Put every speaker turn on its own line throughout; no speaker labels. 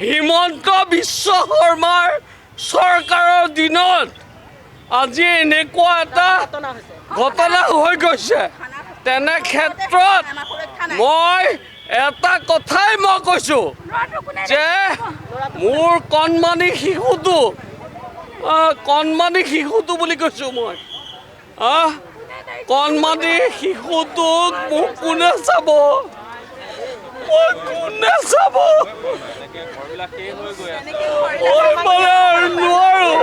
হিমন্ত বিশ্ব শৰ্মাৰ চৰকাৰৰ দিনত আজি এনেকুৱা এটা ঘটনা হৈ গৈছে। তেনে ক্ষেত্ৰত মই এটা কথাই কৈছোঁ যে মোৰ কণমানি শিশুটো বুলি কৈছোঁ মই। কণমানি শিশুটোক মোক কোনে চাব? কোনে চাব? মই মানে নোৱাৰোঁ।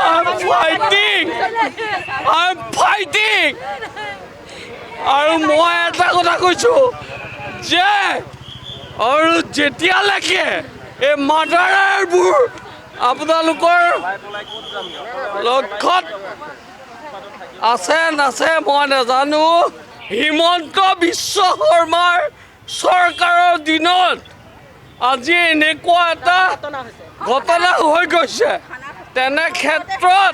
I'm fighting. আৰু মই এটা কথা কৈছোঁ যে আৰু যেতিয়ালৈকে এই মাৰ্ডাৰাৰবোৰ আপোনালোকৰ লক্ষ্যত আছে নাছে মই নাজানো। হিমন্ত বিশ্ব শৰ্মাৰ চৰকাৰৰ দিনত আজি এনেকুৱা এটা ঘটনা হৈ গৈছে। তেনে ক্ষেত্ৰত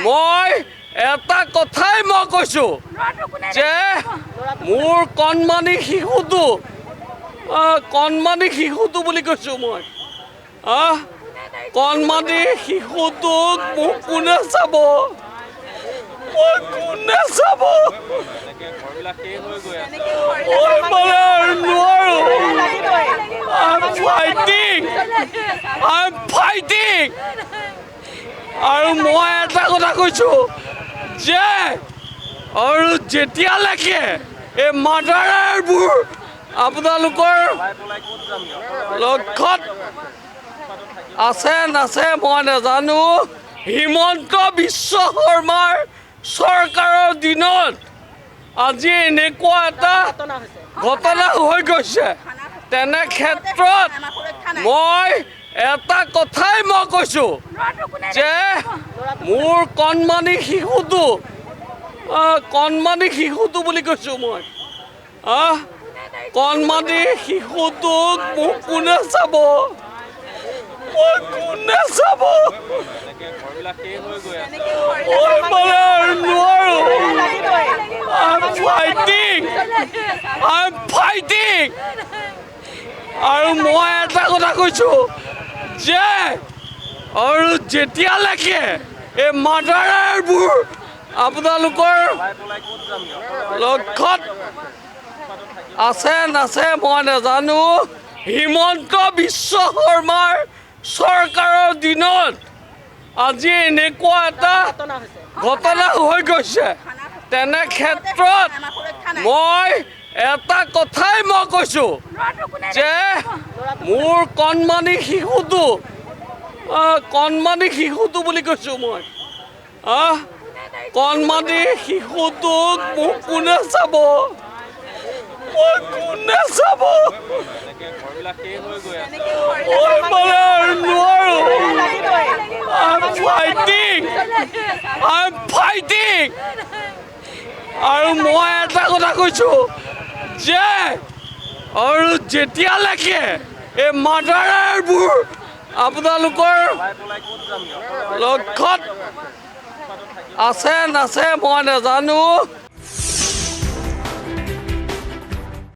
মই এটা কথাই কৈছোঁ যে মোৰ কণমানি শিশুটো বুলি কৈছোঁ মই। কণমানি শিশুটোক মোক কোনে চাব? কোনে চাব? মই মানে নোৱাৰোঁ। I'm fighting. আৰু মই এটা কথা কৈছোঁ যে আৰু যেতিয়ালৈকে এই মাৰ্ডাৰাৰবোৰ আপোনালোকৰ লক্ষ্যত আছে নাছে মই নাজানো। হিমন্ত বিশ্ব শৰ্মাৰ চৰকাৰৰ দিনত আজি এনেকুৱা এটা ঘটনা হৈ গৈছে। তেনে ক্ষেত্ৰত মই এটা কথাই কৈছোঁ যে মোৰ কণমানি শিশুটো বুলি কৈছোঁ মই। কণমানি শিশুটোক মোক কোনে চাব? কোনে চাব? মই মানে নোৱাৰোঁ। I'm fighting. আৰু মই এটা কথা কৈছোঁ যে আৰু যেতিয়ালৈকে এই মাৰ্ডাৰাৰবোৰ আপোনালোকৰ লক্ষ্যত আছে নাছে মই নাজানো। হিমন্ত বিশ্ব শৰ্মাৰ চৰকাৰৰ দিনত আজি এনেকুৱা এটা ঘটনা হৈ গৈছে। তেনে ক্ষেত্ৰত মই এটা কথাই কৈছোঁ যে মোৰ কণমানি শিশুটো বুলি কৈছোঁ মই। কণমানি শিশুটোক মোক কোনে চাব? কোনে চাব? মই মানে নোৱাৰোঁ। I'm fighting. আৰু মই এটা কথা কৈছোঁ যে আৰু যেতিয়ালৈকে এই মাৰ্ডাৰাৰবোৰ আপোনালোকৰ লক্ষ্যত আছে নাছে মই নাজানো।